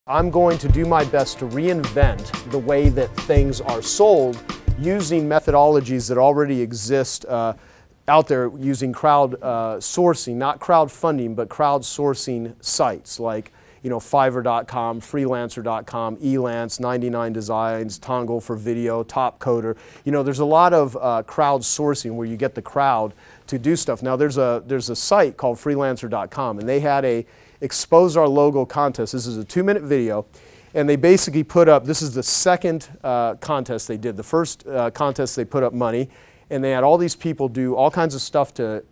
I'm going to do my best to reinvent the way that things are sold using methodologies that already exist out there using crowdsourcing, not crowdfunding, but crowdsourcing sites like Fiverr.com, Freelancer.com, Elance, 99 Designs, Tongle for video, Top Coder. There's a lot of crowdsourcing where you get the crowd to do stuff. Now there's a site called Freelancer.com, and they had a Expose Our Logo contest. This is a 2-minute video, and they basically put up, this is the second contest they did. The first contest they put up money, and they had all these people do all kinds of stuff to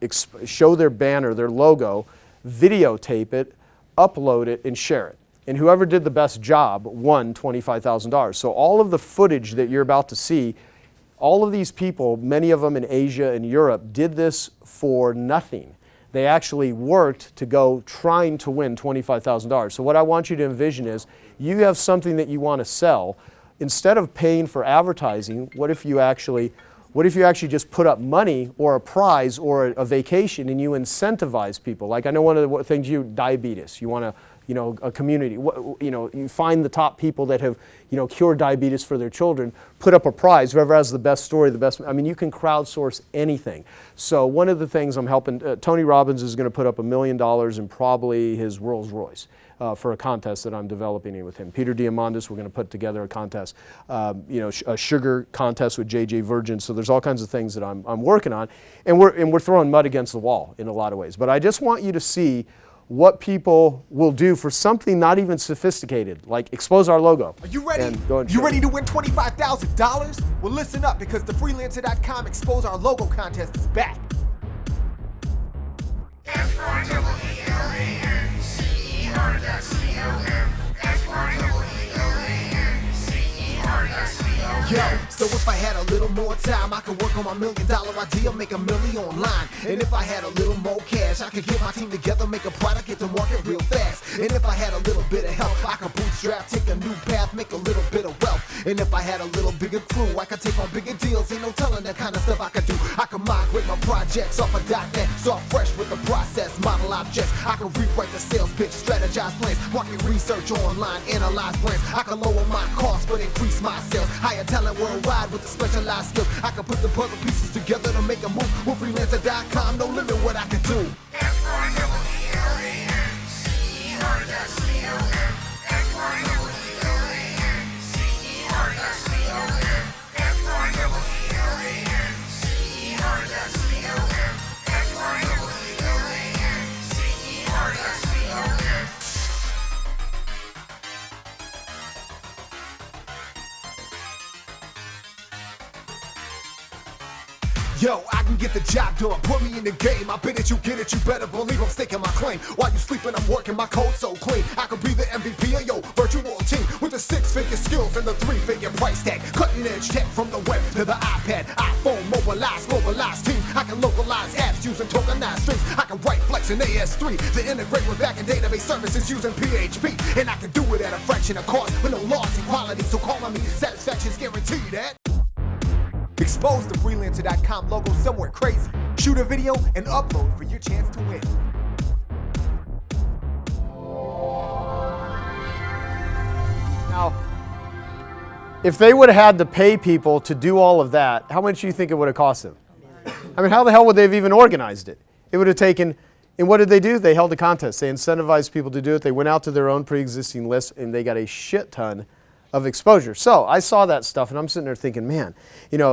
show their banner, their logo, videotape it, upload it, and share it. And whoever did the best job won $25,000. So all of the footage that you're about to see, all of these people, many of them in Asia and Europe, did this for nothing. They actually worked to go trying to win $25,000. So what I want you to envision is you have something that you want to sell. Instead of paying for advertising, what if you actually just put up money or a prize or a vacation and you incentivize people? Like I know one of the things diabetes. You want to, a community. You find the top people that have, cured diabetes for their children. Put up a prize. Whoever has the best story, you can crowdsource anything. So one of the things I'm helping, Tony Robbins is going to put up $1 million in probably his Rolls Royce. For a contest that I'm developing with him. Peter Diamandis, we're going to put together a contest, a sugar contest with JJ Virgin. So there's all kinds of things that I'm working on, and we're throwing mud against the wall in a lot of ways. But I just want you to see what people will do for something not even sophisticated, like Expose Our Logo. Are you ready? You ready to win $25,000? Well, listen up, because the Freelancer.com Expose Our Logo contest is back. Yo, so if I had a little more time, I could work on my $1 million idea, make $1 million online. And if I had a little more cash, I could get my team together, make a product, get to market real fast. And if I had a little bit of help, I could bootstrap, take a new path, make a little bit of wealth. And if I had a little bigger crew, I could take on bigger deals. Ain't no telling the kind of stuff I could do. I could migrate my projects off of .NET, start fresh with the process, model objects. I could rewrite the sales pitch, strategize plans, market research online, analyze brands. I could lower my costs but increase my sales. Hire talent worldwide with the specialized skills. I could put the puzzle pieces together to make a move. With Freelancer.com, no limit what I could do. Yo, I can get the job done, put me in the game. I bet that you get it, you better believe I'm staking my claim. While you sleeping, I'm working my code so clean. I could be the MVP of your virtual team with the 6-figure skills and the 3-figure price tag. Cutting edge tech from the web to the iPad, iPhone, mobilized team. I can localize apps using tokenized strings. I can write Flex in AS3 to integrate with backend database services using PHP. And I can do it at a fraction of cost with no loss in quality. So call on me, satisfaction's guaranteed at. Expose the Freelancer.com logo somewhere crazy. Shoot a video and upload for your chance to win. Now, if they would have had to pay people to do all of that, how much do you think it would have cost them? I mean, how the hell would they have even organized it? It would have taken, and what did they do? They held a contest. They incentivized people to do it. They went out to their own pre-existing list, and they got a shit ton of exposure. So I saw that stuff and I'm sitting there thinking, man, many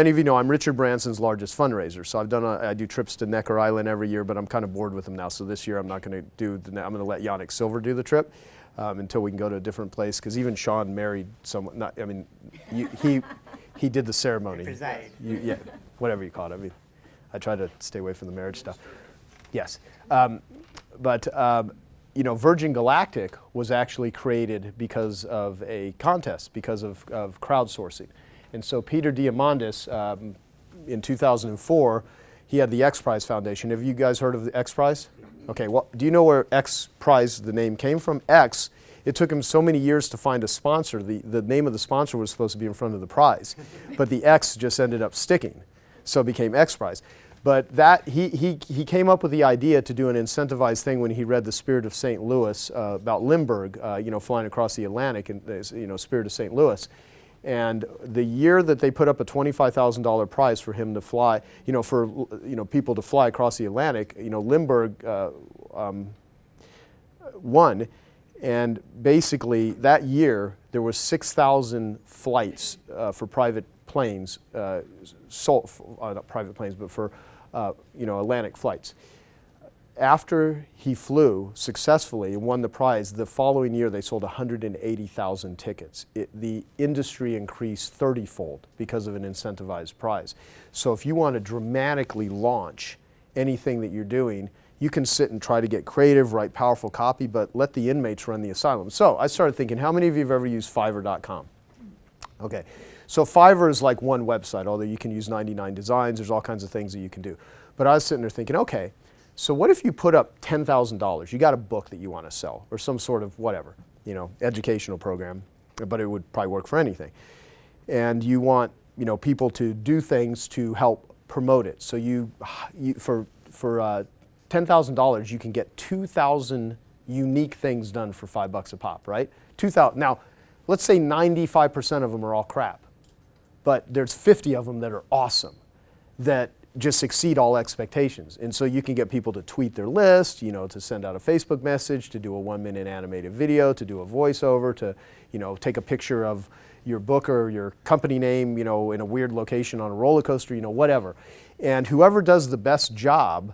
of you know I'm Richard Branson's largest fundraiser. So I do trips to Necker Island every year, but I'm kind of bored with them now. So this year I'm not going to I'm going to let Yannick Silver do the trip until we can go to a different place. Because even Sean married someone, he did the ceremony. Yeah, whatever you call it. I mean, I try to stay away from the marriage stuff. Yes. Virgin Galactic was actually created because of a contest, because of crowdsourcing. And so Peter Diamandis, in 2004, he had the X Prize Foundation. Have you guys heard of the X Prize? Okay, well, do you know where X Prize, the name, came from? X, it took him so many years to find a sponsor. The name of the sponsor was supposed to be in front of the prize, but the X just ended up sticking. So it became X Prize. But that he came up with the idea to do an incentivized thing when he read The Spirit of St. Louis about Lindbergh, flying across the Atlantic, and Spirit of St. Louis. And the year that they put up a $25,000 prize for him to fly, for people to fly across the Atlantic, Lindbergh won. And basically that year there was 6,000 flights for private planes, not private planes, but for Atlantic flights. After he flew successfully and won the prize, the following year they sold 180,000 tickets. The industry increased 30-fold because of an incentivized prize. So if you want to dramatically launch anything that you're doing, you can sit and try to get creative, write powerful copy, but let the inmates run the asylum. So I started thinking, how many of you have ever used Fiverr.com? Okay, so Fiverr is like one website, although you can use 99 designs, there's all kinds of things that you can do. But I was sitting there thinking, okay, so what if you put up $10,000? You got a book that you want to sell, or some sort of whatever, educational program, but it would probably work for anything. And you want, people to do things to help promote it. So for $10,000, you can get 2,000 unique things done for $5 a pop, right? 2,000. Now, let's say 95% of them are all crap, but there's 50 of them that are awesome, that just exceed all expectations. And so you can get people to tweet their list, to send out a Facebook message, to do a 1-minute animated video, to do a voiceover, to, take a picture of your book or your company name, in a weird location on a roller coaster, whatever. And whoever does the best job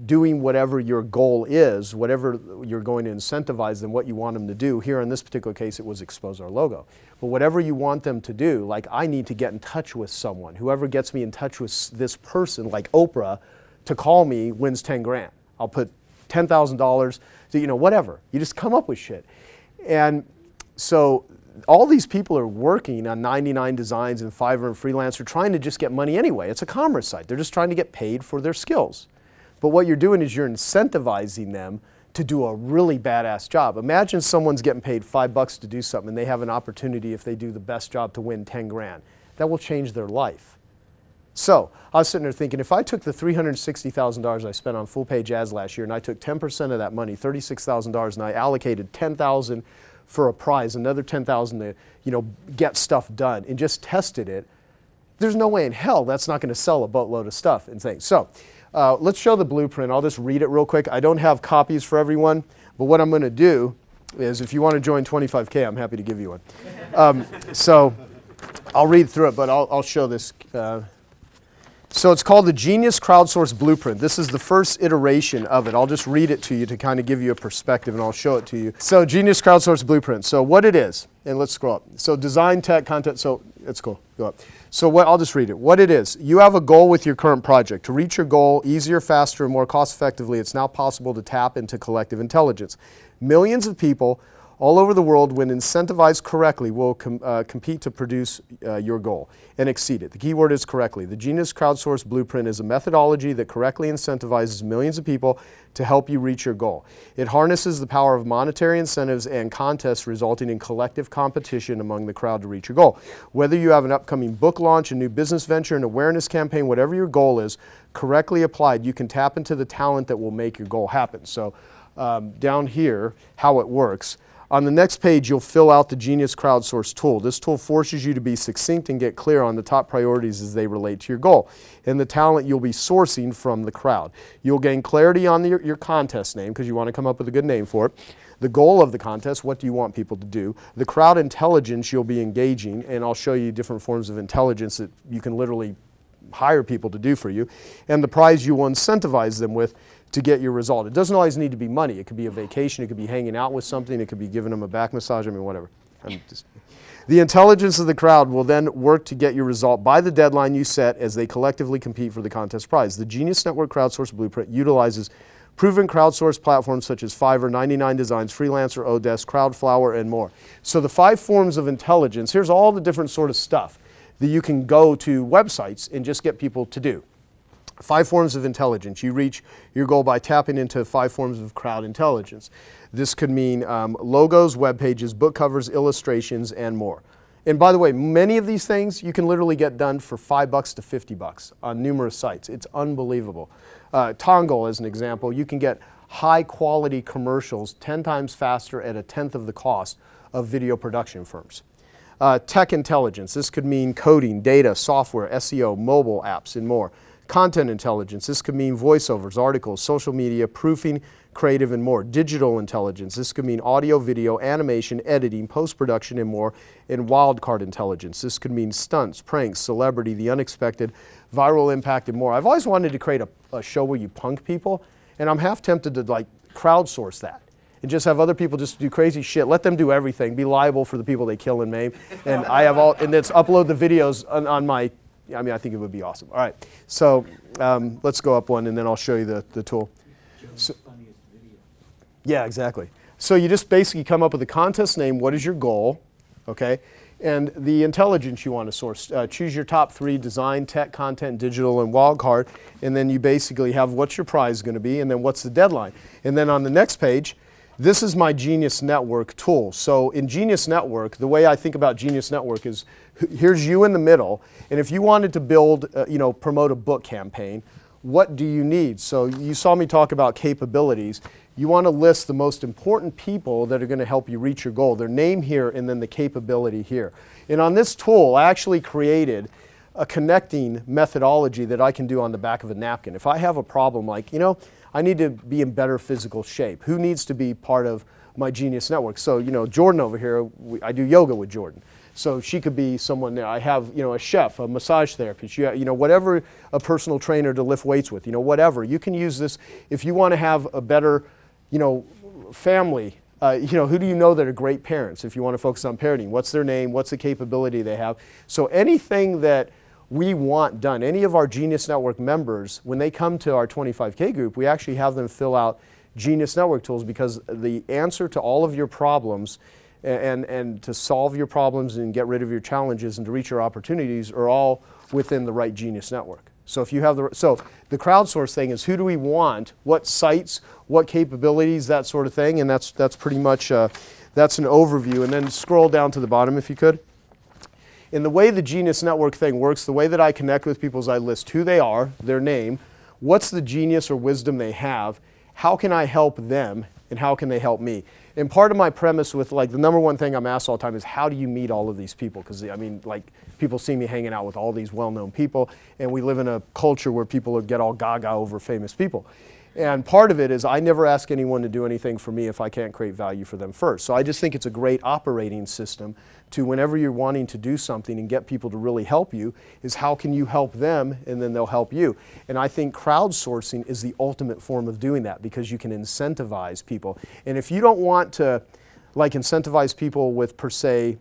doing whatever your goal is, whatever you're going to incentivize them, what you want them to do. Here in this particular case, it was expose our logo. But whatever you want them to do, like I need to get in touch with someone. Whoever gets me in touch with this person, like Oprah, to call me wins 10 grand. I'll put $10,000 to, whatever. You just come up with shit. And so all these people are working on 99 Designs and Fiverr and Freelancer trying to just get money anyway. It's a commerce site. They're just trying to get paid for their skills. But what you're doing is you're incentivizing them to do a really badass job. Imagine someone's getting paid $5 to do something and they have an opportunity, if they do the best job, to win 10 grand. That will change their life. So I was sitting there thinking, if I took the $360,000 I spent on full page ads last year and I took 10% of that money, $36,000, and I allocated $10,000 for a prize, another $10,000 to get stuff done, and just tested it, there's no way in hell that's not going to sell a boatload of stuff and things. So let's show the blueprint. I'll just read it real quick. I don't have copies for everyone, but what I'm going to do is, if you want to join 25K, I'm happy to give you one. So I'll read through it, but I'll show this. So it's called the Genius Crowdsource Blueprint. This is the first iteration of it. I'll just read it to you to kind of give you a perspective, and I'll show it to you. So Genius Crowdsource Blueprint. So what it is, and let's scroll up. So design, tech, content. So it's cool. Go up. So I'll just read it. What it is, you have a goal with your current project. To reach your goal easier, faster, and more cost effectively, it's now possible to tap into collective intelligence. Millions of people all over the world, when incentivized correctly, will compete to produce your goal and exceed it. The key word is correctly. The Genius Crowdsource Blueprint is a methodology that correctly incentivizes millions of people to help you reach your goal. It harnesses the power of monetary incentives and contests, resulting in collective competition among the crowd to reach your goal. Whether you have an upcoming book launch, a new business venture, an awareness campaign, whatever your goal is, correctly applied, you can tap into the talent that will make your goal happen. So down here, how it works. On the next page, you'll fill out the Genius Crowdsource tool. This tool forces you to be succinct and get clear on the top priorities as they relate to your goal and the talent you'll be sourcing from the crowd. You'll gain clarity on your contest name, because you want to come up with a good name for it. The goal of the contest, what do you want people to do? The crowd intelligence you'll be engaging, and I'll show you different forms of intelligence that you can literally hire people to do for you, and the prize you will incentivize them with to get your result. It doesn't always need to be money. It could be a vacation, it could be hanging out with something, it could be giving them a back massage, whatever. The intelligence of the crowd will then work to get your result by the deadline you set as they collectively compete for the contest prize. The Genius Network Crowdsource Blueprint utilizes proven crowdsource platforms such as Fiverr, 99 Designs, Freelancer, Odesk, Crowdflower, and more. So the 5 forms of intelligence, here's all the different sort of stuff that you can go to websites and just get people to do. 5 forms of intelligence. You reach your goal by tapping into 5 forms of crowd intelligence. This could mean logos, web pages, book covers, illustrations, and more. And by the way, many of these things you can literally get done for $5 to $50 on numerous sites. It's unbelievable. Tongol, as an example, you can get high quality commercials 10 times faster at a tenth of the cost of video production firms. Tech intelligence, this could mean coding, data, software, SEO, mobile apps, and more. Content intelligence, this could mean voiceovers, articles, social media, proofing, creative, and more. Digital intelligence, this could mean audio, video, animation, editing, post-production, and more. And wildcard intelligence, this could mean stunts, pranks, celebrity, the unexpected, viral impact, and more. I've always wanted to create a show where you punk people, and I'm half tempted to like crowdsource that and just have other people just do crazy shit. Let them do everything, be liable for the people they kill and maim. And I have all, and let's upload the videos on my, I mean, I think it would be awesome. All right, so let's go up one and then I'll show you the tool. So, yeah, exactly. So you just basically come up with a contest name, what is your goal, okay? And the intelligence you want to source. Choose your top 3, design, tech, content, digital, and wildcard. And then you basically have what's your prize going to be and then what's the deadline. And then on the next page, this is my Genius Network tool. So in Genius Network, the way I think about Genius Network is here's you in the middle. And if you wanted to build, promote a book campaign, what do you need? So you saw me talk about capabilities. You want to list the most important people that are going to help you reach your goal. Their name here and then the capability here. And on this tool, I actually created a connecting methodology that I can do on the back of a napkin. If I have a problem like, I need to be in better physical shape. Who needs to be part of my Genius Network? So, Jordan over here, I do yoga with Jordan. So she could be someone there. I have, a chef, a massage therapist, whatever, a personal trainer to lift weights with, whatever. You can use this if you want to have a better, family. Who do you know that are great parents? If you want to focus on parenting, what's their name? What's the capability they have? So anything that we want done, any of our Genius Network members, when they come to our 25K group, we actually have them fill out Genius Network tools because the answer to all of your problems and to solve your problems and get rid of your challenges and to reach your opportunities are all within the right Genius Network. So if you have the crowdsource thing is who do we want, what sites, what capabilities, that sort of thing, and that's pretty much that's an overview. And then scroll down to the bottom if you could. And the way the Genius Network thing works, the way that I connect with people is I list who they are, their name, what's the genius or wisdom they have, how can I help them, and how can they help me? And part of my premise with the number one thing I'm asked all the time is how do you meet all of these people? Because people see me hanging out with all these well-known people, and we live in a culture where people get all gaga over famous people. And part of it is I never ask anyone to do anything for me if I can't create value for them first. So I just think it's a great operating system to whenever you're wanting to do something and get people to really help you is how can you help them and then they'll help you. And I think crowdsourcing is the ultimate form of doing that because you can incentivize people. And if you don't want to incentivize people with per se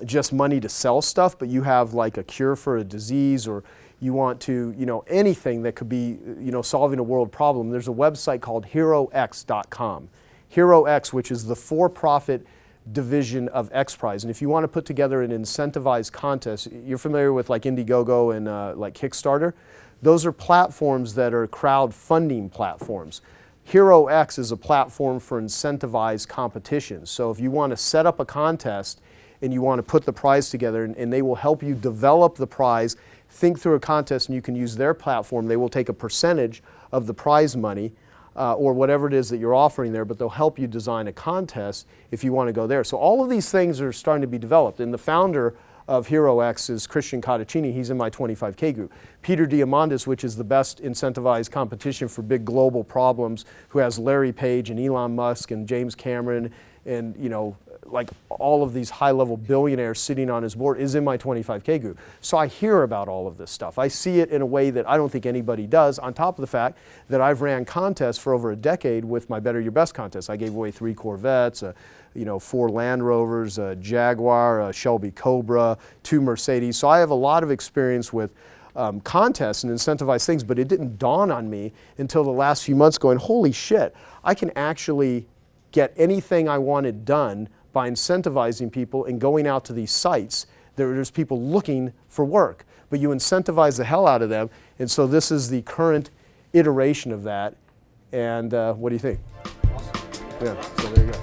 just money to sell stuff, but you have a cure for a disease or you want to, anything that could be, solving a world problem, there's a website called HeroX.com. HeroX, which is the for-profit division of XPRIZE. And if you want to put together an incentivized contest, you're familiar with Indiegogo and Kickstarter? Those are platforms that are crowdfunding platforms. HeroX is a platform for incentivized competitions. So if you want to set up a contest and you want to put the prize together and they will help you develop the prize, think through a contest and you can use their platform. They will take a percentage of the prize money or whatever it is that you're offering there, but they'll help you design a contest if you want to go there. So all of these things are starting to be developed. And the founder of HeroX is Christian Cottacini. He's in my 25K group. Peter Diamandis, which is the best incentivized competition for big global problems, who has Larry Page and Elon Musk and James Cameron and, all of these high-level billionaires sitting on his board, is in my 25K group. So I hear about all of this stuff. I see it in a way that I don't think anybody does, on top of the fact that I've ran contests for over a decade with my Better Your Best contest. I gave away 3 Corvettes, 4 Land Rovers, a Jaguar, a Shelby Cobra, 2 Mercedes. So I have a lot of experience with contests and incentivized things, but it didn't dawn on me until the last few months going, holy shit, I can actually get anything I wanted done by incentivizing people and going out to these sites. There's people looking for work, but you incentivize the hell out of them. And so this is the current iteration of that. And what do you think? Awesome. Yeah, so there you go.